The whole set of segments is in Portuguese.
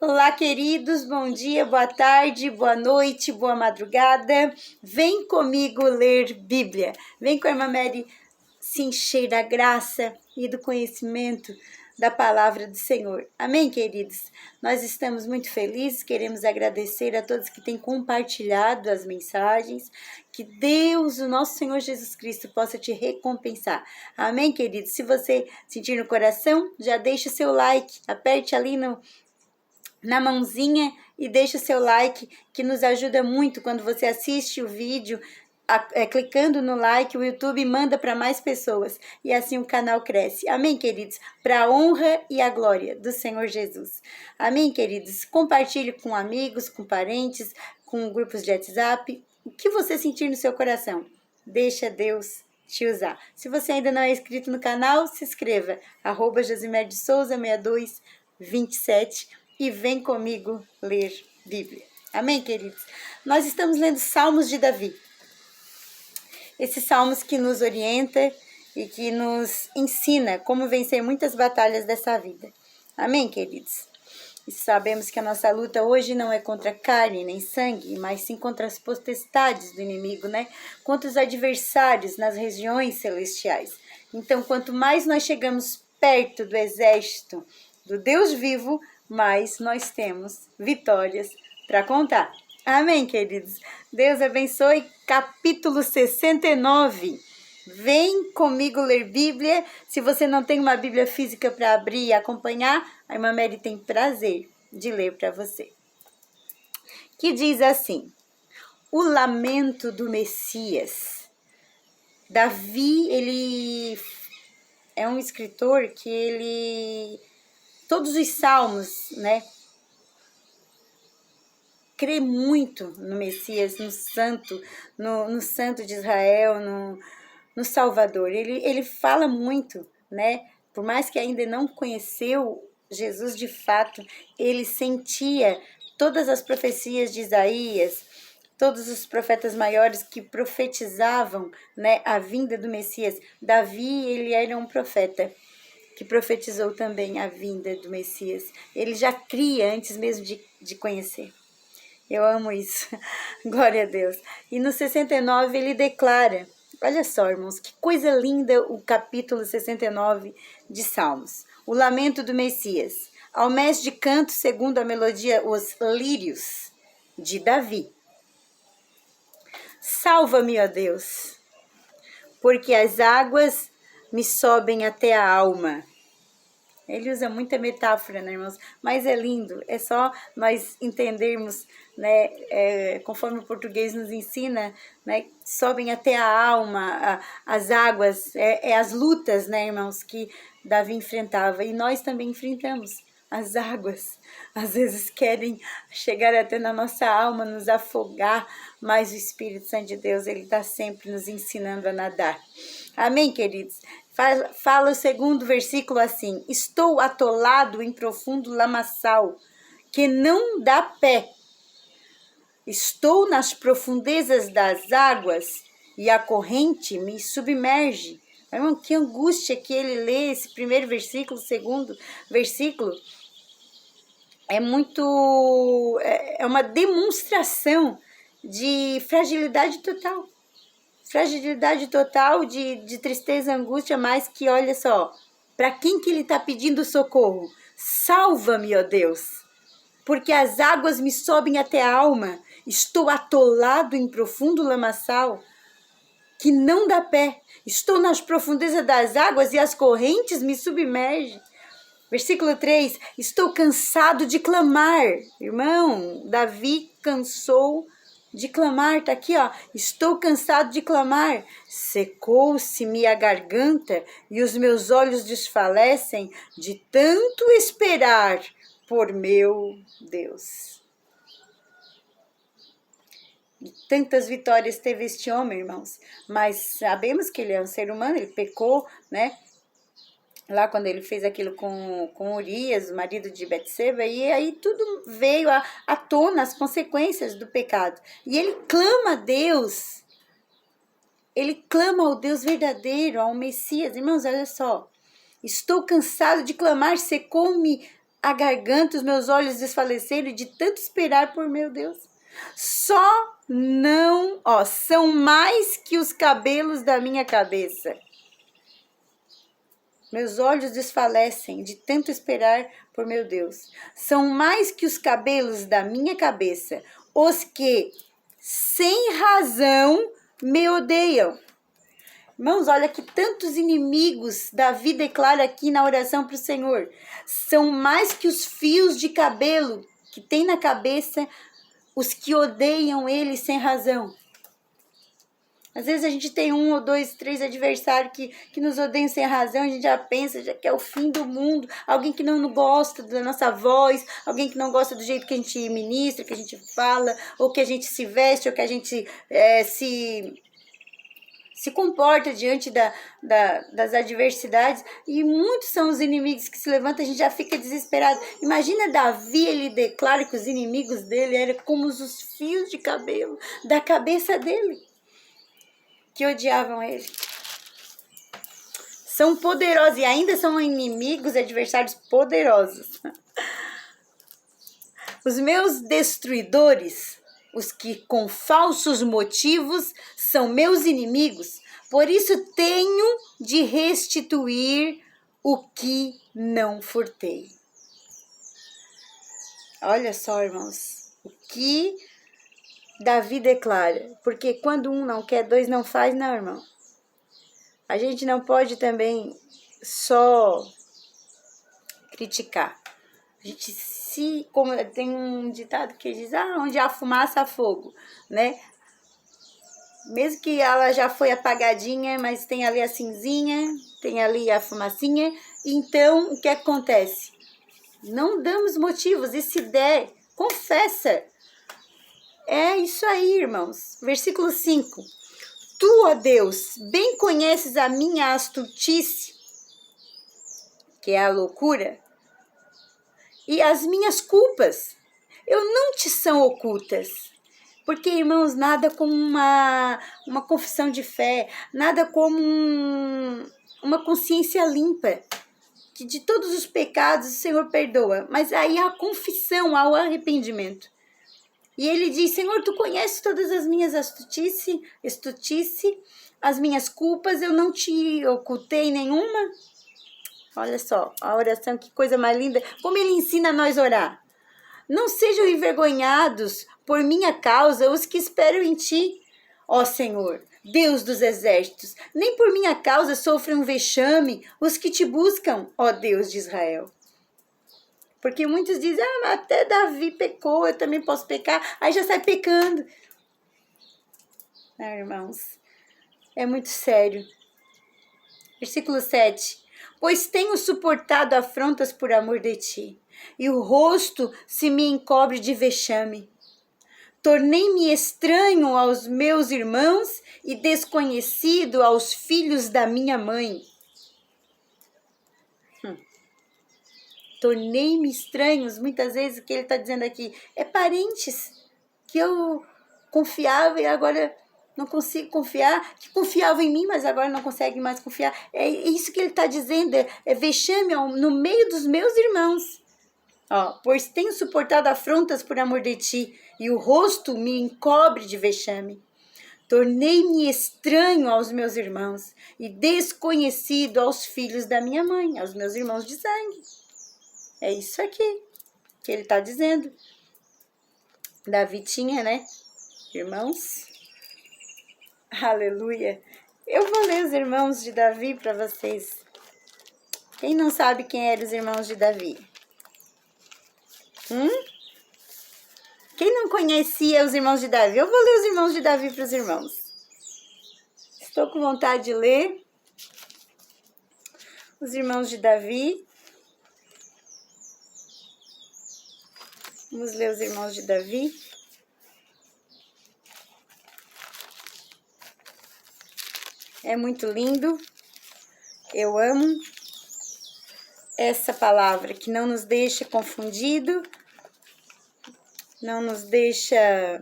Olá, queridos, bom dia, boa tarde, boa noite, boa madrugada. Vem comigo ler Bíblia. Vem com a irmã Mary se encher da graça e do conhecimento da palavra do Senhor. Amém, queridos? Nós estamos muito felizes, queremos agradecer a todos que têm compartilhado as mensagens. Que Deus, o nosso Senhor Jesus Cristo, possa te recompensar. Amém, queridos? Se você sentir no coração, já deixa o seu like, aperte ali na mãozinha e deixa o seu like, que nos ajuda muito quando você assiste o vídeo. Clicando no like, o YouTube manda para mais pessoas e assim o canal cresce. Amém, queridos? Para a honra e a glória do Senhor Jesus. Amém, queridos? Compartilhe com amigos, com parentes, com grupos de WhatsApp. O que você sentir no seu coração, deixa Deus te usar. Se você ainda não é inscrito no canal, se inscreva. @Josimer de Souza 6227 e vem comigo ler Bíblia. Amém, queridos? Nós estamos lendo Salmos de Davi. Esses salmos que nos orienta e que nos ensina como vencer muitas batalhas dessa vida. Amém, queridos? E sabemos que a nossa luta hoje não é contra carne nem sangue, mas sim contra as potestades do inimigo, né? Contra os adversários nas regiões celestiais. Então, quanto mais nós chegamos perto do exército do Deus vivo, mais nós temos vitórias para contar. Amém, queridos? Deus abençoe. Capítulo 69. Vem comigo ler Bíblia. Se você não tem uma Bíblia física para abrir e acompanhar, a irmã Mary tem prazer de ler para você. Que diz assim: o lamento do Messias. Davi, ele é um escritor que todos os salmos, né? Crê muito no Messias, no Santo de Israel, no Salvador. Ele fala muito, né? Por mais que ainda não conheceu Jesus de fato, ele sentia todas as profecias de Isaías, todos os profetas maiores que profetizavam, né, a vinda do Messias. Davi, ele era um profeta que profetizou também a vinda do Messias. Ele já cria antes mesmo de conhecer. Eu amo isso. Glória a Deus. E no 69 ele declara, olha só, irmãos, que coisa linda o capítulo 69 de Salmos. O lamento do Messias. Ao mestre de canto, segundo a melodia, os lírios de Davi. Salva-me, ó Deus, porque as águas me sobem até a alma. Ele usa muita metáfora, né, irmãos? Mas é lindo, é só nós entendermos, né, conforme o português nos ensina, né, sobem até a alma, as águas, as lutas, né, irmãos, que Davi enfrentava. E nós também enfrentamos as águas. Às vezes querem chegar até na nossa alma, nos afogar, mas o Espírito Santo de Deus, ele está sempre nos ensinando a nadar. Amém, queridos? Fala o segundo versículo assim: estou atolado em profundo lamaçal, que não dá pé. Estou nas profundezas das águas e a corrente me submerge. Irmão, que angústia que ele lê esse primeiro versículo, segundo versículo. É uma demonstração de fragilidade total. Fragilidade total, de tristeza, angústia, mas que, olha só, para quem que ele está pedindo socorro? Salva-me, ó Deus, porque as águas me sobem até a alma, estou atolado em profundo lamaçal, que não dá pé, estou nas profundezas das águas e as correntes me submergem. Versículo 3, estou cansado de clamar. Irmão, Davi cansou de clamar, tá aqui, ó. Estou cansado de clamar. Secou-se-me a garganta e os meus olhos desfalecem de tanto esperar por meu Deus. E tantas vitórias teve este homem, irmãos. Mas sabemos que ele é um ser humano, ele pecou, né? Lá quando ele fez aquilo com Urias, o marido de Betseba, e aí tudo veio à tona, as consequências do pecado. E ele clama a Deus, ele clama ao Deus verdadeiro, ao Messias. Irmãos, olha só, estou cansado de clamar, secou-me a garganta, os meus olhos desfaleceram de tanto esperar por meu Deus. São mais que os cabelos da minha cabeça. Meus olhos desfalecem de tanto esperar por meu Deus. São mais que os cabelos da minha cabeça, os que, sem razão, me odeiam. Irmãos, olha que tantos inimigos Davi declara aqui na oração para o Senhor. São mais que os fios de cabelo que tem na cabeça os que odeiam ele sem razão. Às vezes a gente tem 1 ou 2, 3 adversários que nos odeiam sem razão, a gente já pensa que é o fim do mundo, alguém que não gosta da nossa voz, alguém que não gosta do jeito que a gente ministra, que a gente fala, ou que a gente se veste, ou que a gente se comporta diante das adversidades, e muitos são os inimigos que se levantam, a gente já fica desesperado. Imagina Davi, ele declara que os inimigos dele eram como os fios de cabelo da cabeça dele, que odiavam ele. São poderosos, e ainda são inimigos, adversários poderosos. Os meus destruidores, os que com falsos motivos são meus inimigos, por isso tenho de restituir o que não furtei. Olha só, irmãos, o que Davi declara, porque quando um não quer, dois não faz, não, irmão. A gente não pode também só criticar. A gente como tem um ditado que diz, onde há fumaça há fogo, né? Mesmo que ela já foi apagadinha, mas tem ali a cinzinha, tem ali a fumacinha, então o que acontece? Não damos motivos, e se der, confessa. É isso aí, irmãos. Versículo 5. Tu, ó Deus, bem conheces a minha astutice, que é a loucura, e as minhas culpas. Eu não te são ocultas. Porque, irmãos, nada como uma confissão de fé, nada como uma consciência limpa, que de todos os pecados o Senhor perdoa. Mas aí há a confissão, há o arrependimento. E ele diz, Senhor, tu conheces todas as minhas astutice, as minhas culpas, eu não te ocultei nenhuma. Olha só, a oração, que coisa mais linda. Como ele ensina a nós orar. Não sejam envergonhados por minha causa os que esperam em ti, ó Senhor, Deus dos exércitos. Nem por minha causa sofrem um vexame os que te buscam, ó Deus de Israel. Porque muitos dizem, mas até Davi pecou, eu também posso pecar. Aí já sai pecando. Não, irmãos, é muito sério. Versículo 7. Pois tenho suportado afrontas por amor de ti, e o rosto se me encobre de vexame. Tornei-me estranho aos meus irmãos e desconhecido aos filhos da minha mãe. Tornei-me estranhos, muitas vezes o que ele está dizendo aqui é parentes que eu confiava e agora não consigo confiar, que confiavam em mim, mas agora não conseguem mais confiar. É isso que ele está dizendo, é vexame no meio dos meus irmãos. Pois tenho suportado afrontas por amor de ti, e o rosto me encobre de vexame. Tornei-me estranho aos meus irmãos, e desconhecido aos filhos da minha mãe, aos meus irmãos de sangue. É isso aqui que ele está dizendo. Davi tinha, né, irmãos? Aleluia. Eu vou ler os irmãos de Davi para vocês. Quem não sabe quem eram os irmãos de Davi? Quem não conhecia os irmãos de Davi? Eu vou ler os irmãos de Davi para os irmãos. Estou com vontade de ler os irmãos de Davi. Vamos ler os irmãos de Davi. É muito lindo. Eu amo essa palavra que não nos deixa confundido, não nos deixa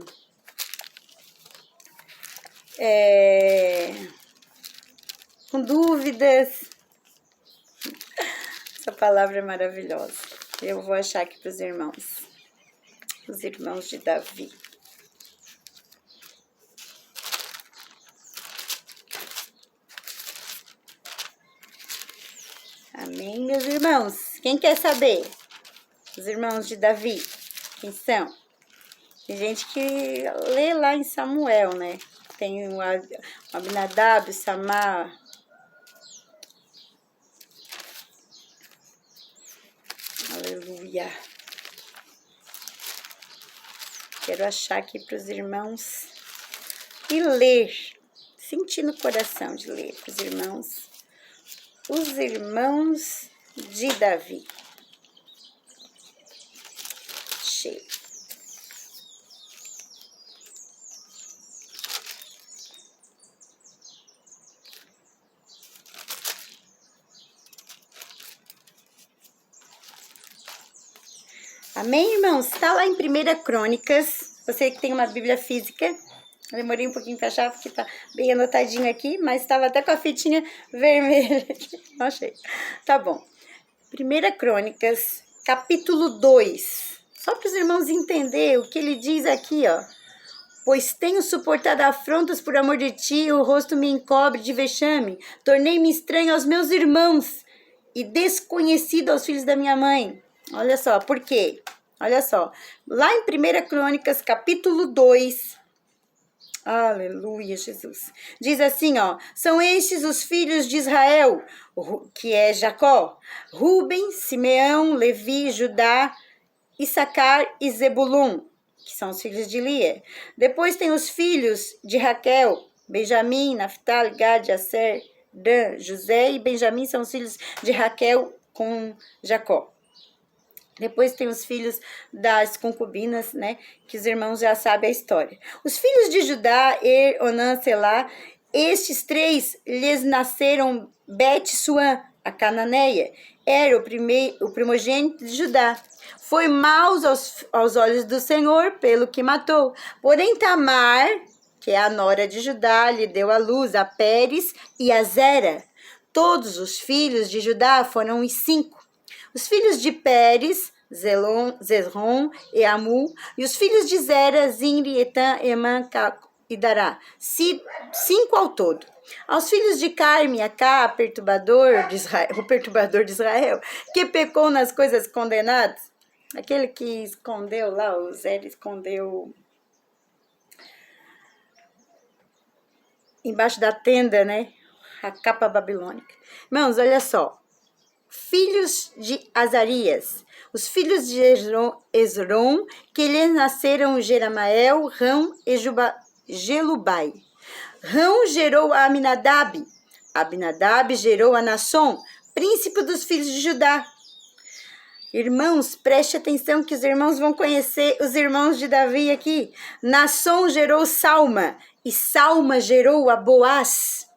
com dúvidas. Essa palavra é maravilhosa. Eu vou achar aqui para os irmãos. Os irmãos de Davi. Amém, meus irmãos? Quem quer saber? Os irmãos de Davi. Quem são? Tem gente que lê lá em Samuel, né? Tem o Abinadab, o Samar. Aleluia. Quero achar aqui para os irmãos e ler. Sentir no coração de ler para os irmãos. Os irmãos de Davi. Cheio. Amém, irmãos? Está lá em 1 Crônicas. Você que tem uma Bíblia física. Eu demorei um pouquinho para achar, porque tá bem anotadinho aqui, mas estava até com a fitinha vermelha aqui. Não achei. Tá bom. 1 Crônicas, capítulo 2. Só para os irmãos entenderem o que ele diz aqui, ó. Pois tenho suportado afrontas por amor de ti, o rosto me encobre de vexame. Tornei-me estranho aos meus irmãos e desconhecido aos filhos da minha mãe. Olha só, por quê? Olha só, lá em 1 Crônicas, capítulo 2, aleluia, Jesus, diz assim, ó, são estes os filhos de Israel, que é Jacó, Ruben, Simeão, Levi, Judá, Issacar e Zebulun, que são os filhos de Lia. Depois tem os filhos de Raquel, Benjamim, Naftali, Gad, Aser, Dan, José e Benjamim são os filhos de Raquel com Jacó. Depois tem os filhos das concubinas, né? Que os irmãos já sabem a história. Os filhos de Judá, Onã, Selá, estes três lhes nasceram Bet-Suã, a cananeia. Era o primogênito de Judá. Foi maus aos olhos do Senhor, pelo que matou. Porém, Tamar, que é a nora de Judá, lhe deu à luz a Pérez e a Zera. Todos os filhos de Judá foram os 5. Os filhos de Pérez, Zezron e Amu, e os filhos de Zera, Zinri, Etan, Emã, e Dará. 5 ao todo. Aos filhos de Carme, Acá, o perturbador de Israel, que pecou nas coisas condenadas, aquele que escondeu lá, o Zera escondeu embaixo da tenda, né? A capa babilônica. Irmãos, olha só. Filhos de Azarias, os filhos de Esrom, que lhes nasceram Jeramael, Rão e Gelubai. Rão gerou a Aminadab, Abinadab gerou a Nasson, príncipe dos filhos de Judá. Irmãos, preste atenção que os irmãos vão conhecer os irmãos de Davi aqui. Nasson gerou Salma, e Salma gerou a Boaz.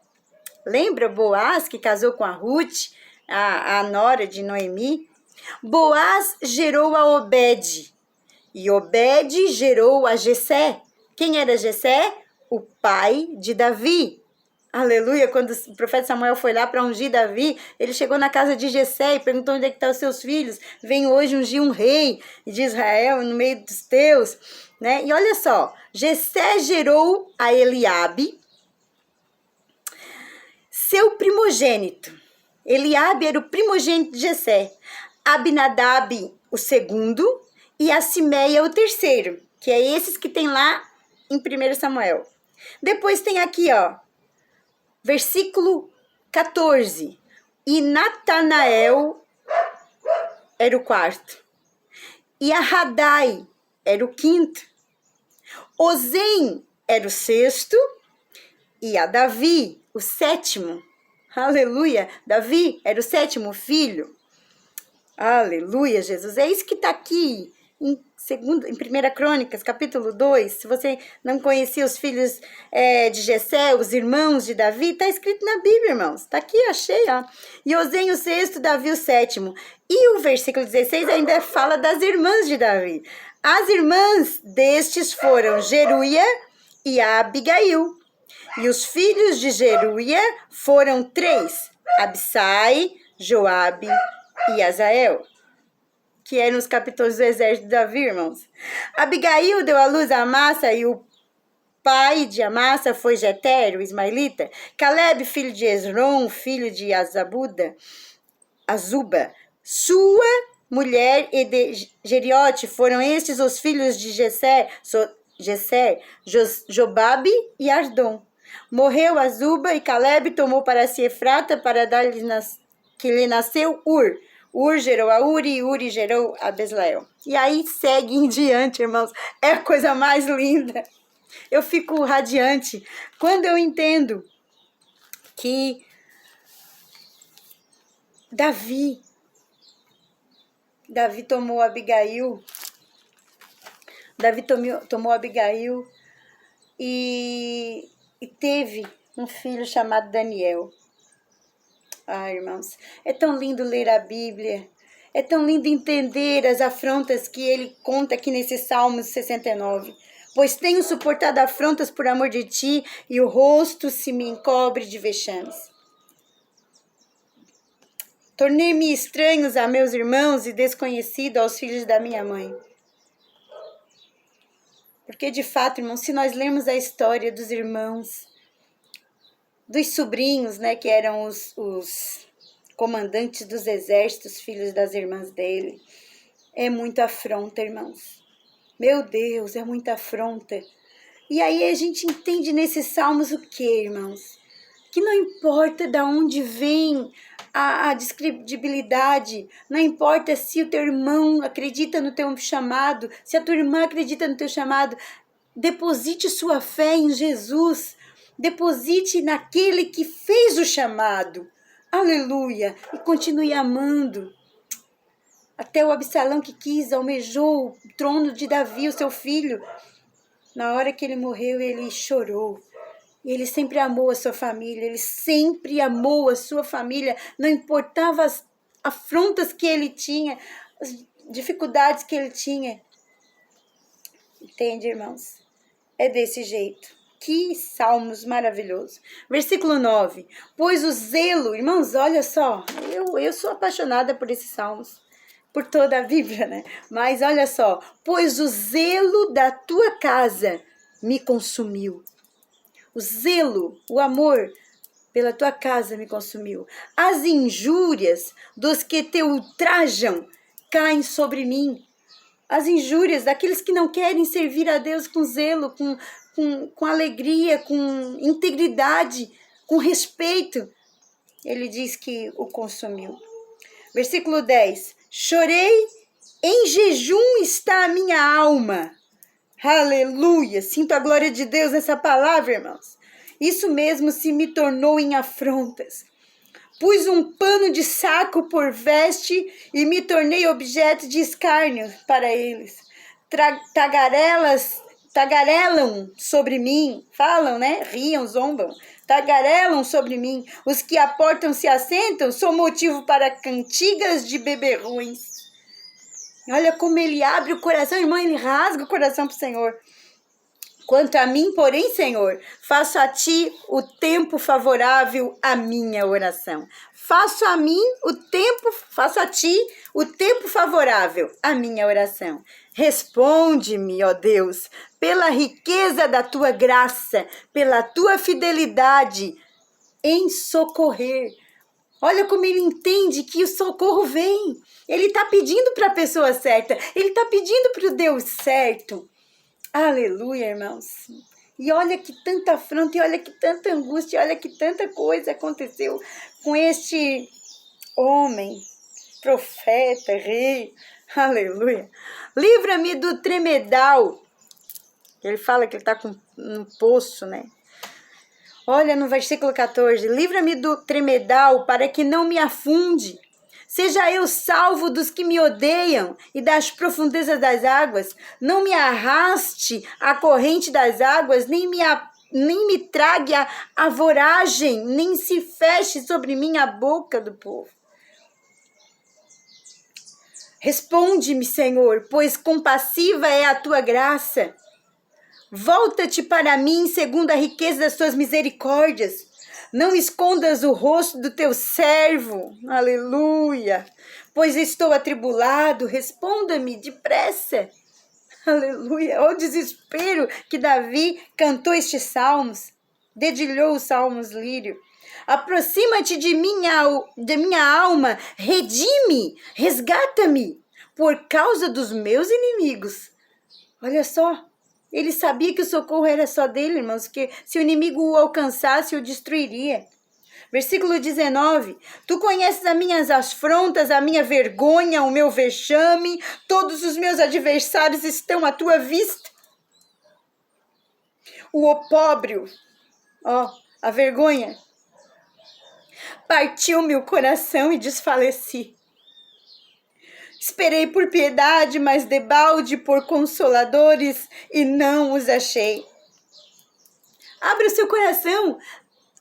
Lembra Boaz que casou com a Ruth? A nora de Noemi. Boaz gerou a Obed, e Obed gerou a Jessé. Quem era Jessé? O pai de Davi. Aleluia, quando o profeta Samuel foi lá para ungir Davi, ele chegou na casa de Jessé e perguntou onde é que estão os seus filhos. Vem hoje ungir um rei de Israel no meio dos teus, né? E olha só, Jessé gerou a Eliabe, seu primogênito. Eliabe era o primogênito de Jessé, Abinadab o segundo e a Simeia o terceiro, que é esses que tem lá em 1 Samuel. Depois tem aqui, ó, versículo 14, e Natanael era o quarto, e a Radai era o quinto, Ozem era o sexto, e a Davi o sétimo. Aleluia! Davi era o sétimo filho. Aleluia, Jesus. É isso que está aqui em 1 Crônicas, capítulo 2. Se você não conhecia os filhos de Jessé, os irmãos de Davi, está escrito na Bíblia, irmãos. Está aqui, achei, ó. E Ozem o sexto, Davi o sétimo. E o versículo 16 ainda fala das irmãs de Davi. As irmãs destes foram Jeruia e Abigail. E os filhos de Jeruia foram 3, Abissai, Joabe e Azael, que eram os capitães do exército de Davi, irmãos. Abigail deu à luz a Amassa e o pai de Amassa foi Jeter, o ismaelita. Caleb, filho de Esrom, filho de Azuba, sua mulher, e de Jeriote, foram estes os filhos de Gesser, Jobabe e Ardom. Morreu Azuba e Caleb tomou para si Efrata para dar-lhe que lhe nasceu Ur. Ur gerou a Uri e Uri gerou a Bezlael. E aí segue em diante, irmãos. É a coisa mais linda. Eu fico radiante quando eu entendo que Davi tomou Abigail. Davi tomou Abigail e teve um filho chamado Daniel. Ah, irmãos, é tão lindo ler a Bíblia. É tão lindo entender as afrontas que ele conta aqui nesse Salmo 69. Pois tenho suportado afrontas por amor de ti, e o rosto se me encobre de vexames. Tornei-me estranhos a meus irmãos e desconhecido aos filhos da minha mãe. Porque, de fato, irmãos, se nós lermos a história dos irmãos, dos sobrinhos, né, que eram os comandantes dos exércitos, filhos das irmãs dele, é muita afronta, irmãos. Meu Deus, é muita afronta. E aí a gente entende nesses salmos o que, irmãos? Que não importa de onde vem a descredibilidade, não importa se o teu irmão acredita no teu chamado, se a tua irmã acredita no teu chamado, deposite sua fé em Jesus, deposite naquele que fez o chamado, aleluia, e continue amando. Até o Absalão que almejou o trono de Davi, o seu filho, na hora que ele morreu, ele chorou. Ele sempre amou a sua família, ele sempre amou a sua família, não importava as afrontas que ele tinha, as dificuldades que ele tinha. Entende, irmãos? É desse jeito. Que salmos maravilhosos. Versículo 9. Pois o zelo, irmãos, olha só, eu sou apaixonada por esses salmos, por toda a Bíblia, né? Mas olha só, pois o zelo da tua casa me consumiu. O zelo, o amor pela tua casa me consumiu. As injúrias dos que te ultrajam caem sobre mim. As injúrias daqueles que não querem servir a Deus com zelo, com alegria, com integridade, com respeito. Ele diz que o consumiu. Versículo 10. Chorei, em jejum está a minha alma. Aleluia! Sinto a glória de Deus nessa palavra, irmãos. Isso mesmo se me tornou em afrontas. Pus um pano de saco por veste e me tornei objeto de escárnio para eles. Tagarelam sobre mim, falam, né? Riam, zombam. Tagarelam sobre mim. Os que à porta se assentam, sou motivo para cantigas de beberrões. Olha como ele abre o coração, irmão, ele rasga o coração para o Senhor. Quanto a mim, porém, Senhor, faço a ti o tempo favorável à minha oração. Faço a ti o tempo favorável à minha oração. Responde-me, ó Deus, pela riqueza da tua graça, pela tua fidelidade em socorrer. Olha como ele entende que o socorro vem. Ele está pedindo para a pessoa certa. Ele está pedindo para o Deus certo. Aleluia, irmãos. E olha que tanta afronta, e olha que tanta angústia, olha que tanta coisa aconteceu com este homem, profeta, rei. Aleluia. Livra-me do tremedal. Ele fala que ele está no poço, né? Olha no versículo 14, livra-me do tremedal para que não me afunde. Seja eu salvo dos que me odeiam e das profundezas das águas. Não me arraste a corrente das águas, nem me trague a voragem, nem se feche sobre mim a boca do povo. Responde-me, Senhor, pois compassiva é a tua graça. Volta-te para mim segundo a riqueza das tuas misericórdias. Não escondas o rosto do teu servo. Aleluia. pois estou atribulado, responda-me depressa. Aleluia, olha o desespero que Davi cantou estes salmos, dedilhou os salmos lírio. Aproxima-te de minha alma, redime, resgata-me, por causa dos meus inimigos. Olha só, ele sabia que o socorro era só dele, irmãos, que se o inimigo o alcançasse, o destruiria. Versículo 19, tu conheces as minhas afrontas, a minha vergonha, o meu vexame, todos os meus adversários estão à tua vista. O opróbrio, a vergonha, partiu-me o coração e desfaleci. Esperei por piedade, mas debalde por consoladores e não os achei. Abra o seu coração.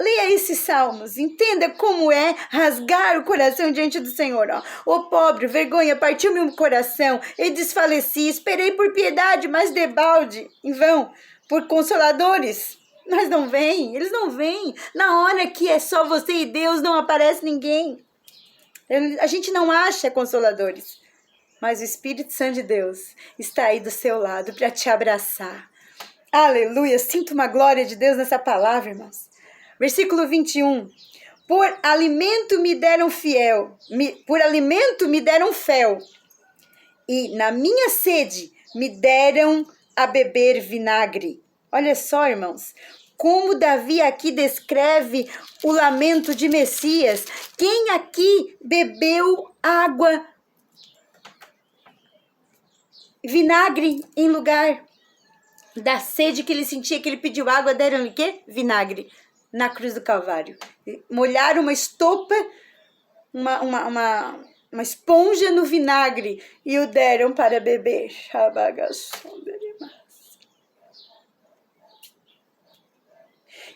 Leia esses salmos, entenda como é rasgar o coração diante do Senhor. O pobre, vergonha, partiu-me o coração, e desfaleci, esperei por piedade, mas debalde, em vão, por consoladores. Mas não vem, eles não vêm. Na hora que é só você e Deus, não aparece ninguém. A gente não acha consoladores, mas o Espírito Santo de Deus está aí do seu lado para te abraçar. Aleluia, sinto uma glória de Deus nessa palavra, irmãos. Versículo 21. Por alimento me deram fel, e na minha sede me deram a beber vinagre. Olha só, irmãos, como Davi aqui descreve o lamento de Messias. Quem aqui bebeu água, vinagre em lugar da sede que ele sentia, que ele pediu água, deram-lhe o quê? Vinagre. Na cruz do Calvário. Molharam uma estopa, uma esponja no vinagre e o deram para beber.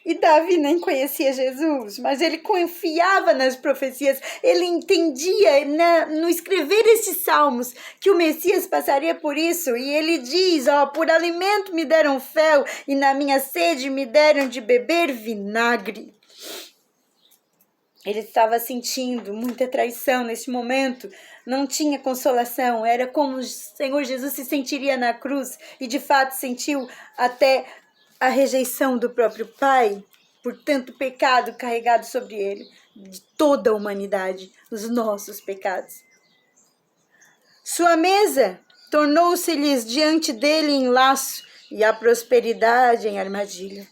E Davi nem conhecia Jesus, mas ele confiava nas profecias, ele entendia no escrever esses salmos que o Messias passaria por isso, e ele diz, por alimento me deram fel, e na minha sede me deram de beber vinagre. Ele estava sentindo muita traição nesse momento, não tinha consolação, era como o Senhor Jesus se sentiria na cruz, e de fato sentiu até a rejeição do próprio Pai, por tanto pecado carregado sobre ele, de toda a humanidade, os nossos pecados. Sua mesa tornou-se-lhes diante dele em laço, e a prosperidade em armadilha.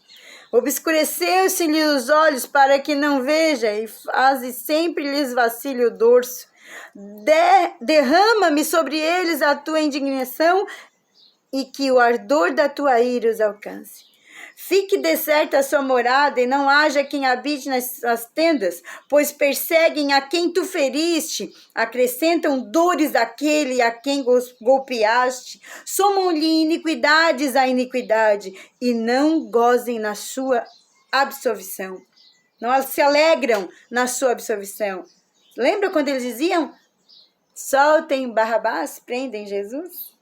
Obscureceu-se-lhe os olhos para que não veja, e faze sempre lhes vacile o dorso. Derrama-me sobre eles a tua indignação, e que o ardor da tua ira os alcance. Fique deserta a sua morada, e não haja quem habite nas tendas, pois perseguem a quem tu feriste, acrescentam dores àquele a quem golpeaste, somam-lhe iniquidades à iniquidade, e não gozem na sua absolvição. Não se alegram na sua absolvição. Lembra quando eles diziam, soltem Barrabás, prendem Jesus?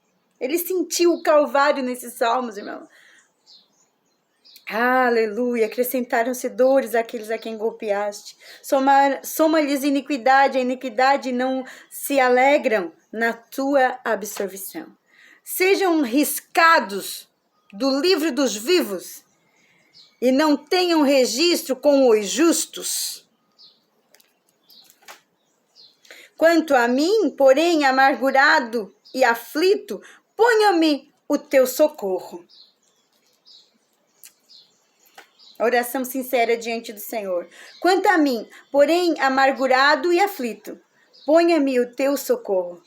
Ele sentiu o Calvário nesses salmos, irmão. Aleluia, acrescentaram-se dores àqueles a quem golpeaste. Soma-lhes iniquidade, a iniquidade não se alegram na tua absolvição. Sejam riscados do livro dos vivos e não tenham registro com os justos. Quanto a mim, porém, amargurado e aflito, ponha-me o teu socorro. Oração sincera diante do Senhor. Quanto a mim, porém, amargurado e aflito, ponha-me o teu socorro.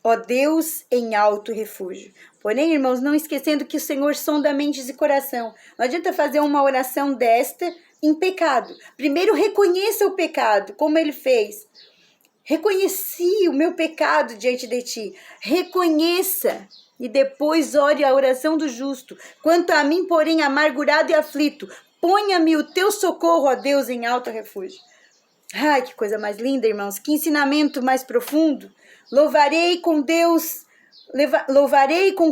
Ó Deus, em alto refúgio. Porém, irmãos, não esquecendo que o Senhor sonda mentes e coração. Não adianta fazer uma oração desta em pecado. Primeiro, reconheça o pecado, como ele fez. Reconheci o meu pecado diante de ti. Reconheça. E depois ore a oração do justo. Quanto a mim, porém, amargurado e aflito, ponha-me o teu socorro, ó Deus, em alto refúgio. Ai, que coisa mais linda, irmãos. Que ensinamento mais profundo. Louvarei com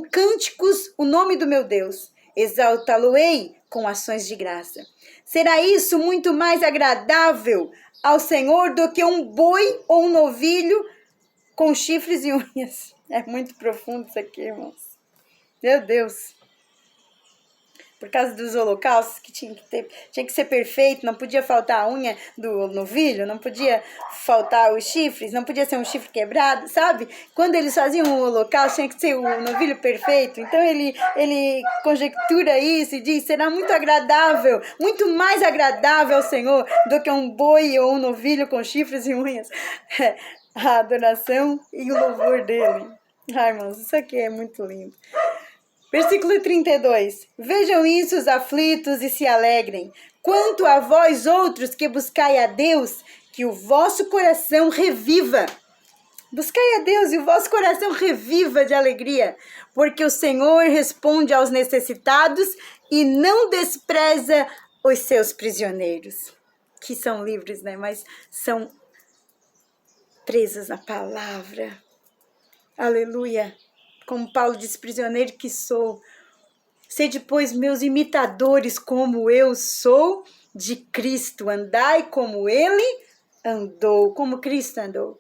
cânticos o nome do meu Deus. Exaltá-lo-ei com ações de graça. Será isso muito mais agradável ao Senhor do que um boi ou um novilho com chifres e unhas. É muito profundo isso aqui, irmãos. Meu Deus. Por causa dos holocaustos, que tinha que ser perfeito, não podia faltar a unha do novilho, não podia faltar os chifres, não podia ser um chifre quebrado, sabe? Quando eles faziam o holocausto, tinha que ser o novilho perfeito. Então ele conjectura isso e diz, será muito agradável, muito mais agradável ao Senhor do que um boi ou um novilho com chifres e unhas. A adoração e o louvor dele. Ai, irmãos, isso aqui é muito lindo. Versículo 32. Vejam isso os aflitos e se alegrem. Quanto a vós outros que buscai a Deus, que o vosso coração reviva. Buscai a Deus e o vosso coração reviva de alegria, porque o Senhor responde aos necessitados e não despreza os seus prisioneiros, que são livres, né? Mas são presos na palavra. Aleluia. Como Paulo diz, prisioneiro que sou. Sede, pois, meus imitadores, como eu sou de Cristo. Andai como ele andou, como Cristo andou.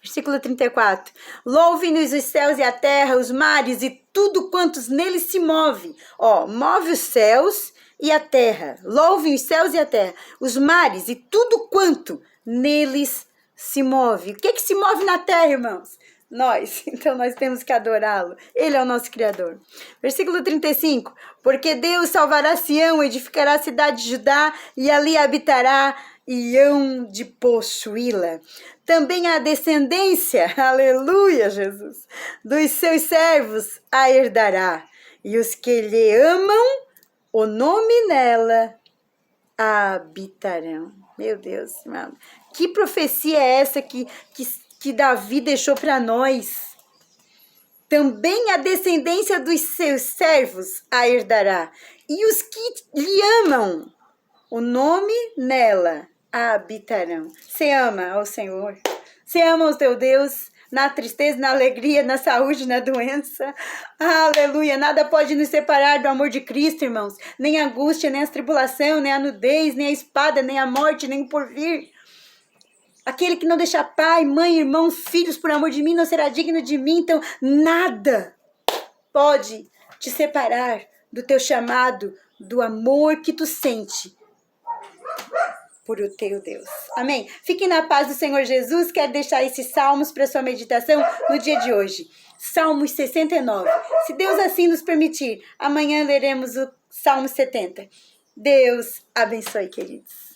Versículo 34. Louve-nos os céus e a terra, os mares e tudo quantos neles se move. Ó, move os céus e a terra. Louve os céus e a terra, os mares e tudo quanto neles se move. O que se move na terra, irmãos? Nós, então nós temos que adorá-lo. Ele é o nosso Criador. Versículo 35. Porque Deus salvará Sião, edificará a cidade de Judá e ali habitará e hão de possuí-la. Também a descendência, aleluia, Jesus, dos seus servos a herdará. E os que lhe amam, o nome nela habitarão. Meu Deus, mano. Que profecia é essa que Davi deixou para nós? Também a descendência dos seus servos a herdará. E os que lhe amam, o nome nela habitarão. Você ama ao Senhor? Você ama o teu Deus? Na tristeza, na alegria, na saúde, na doença. Aleluia. Nada pode nos separar do amor de Cristo, irmãos. Nem a angústia, nem a tribulação, nem a nudez, nem a espada, nem a morte, nem o porvir. Aquele que não deixa pai, mãe, irmão, filhos por amor de mim não será digno de mim. Então, nada pode te separar do teu chamado, do amor que tu sente por o teu Deus. Amém? Fique na paz do Senhor Jesus. Quero deixar esses salmos para sua meditação no dia de hoje. Salmos 69. Se Deus assim nos permitir, amanhã leremos o Salmo 70. Deus abençoe, queridos.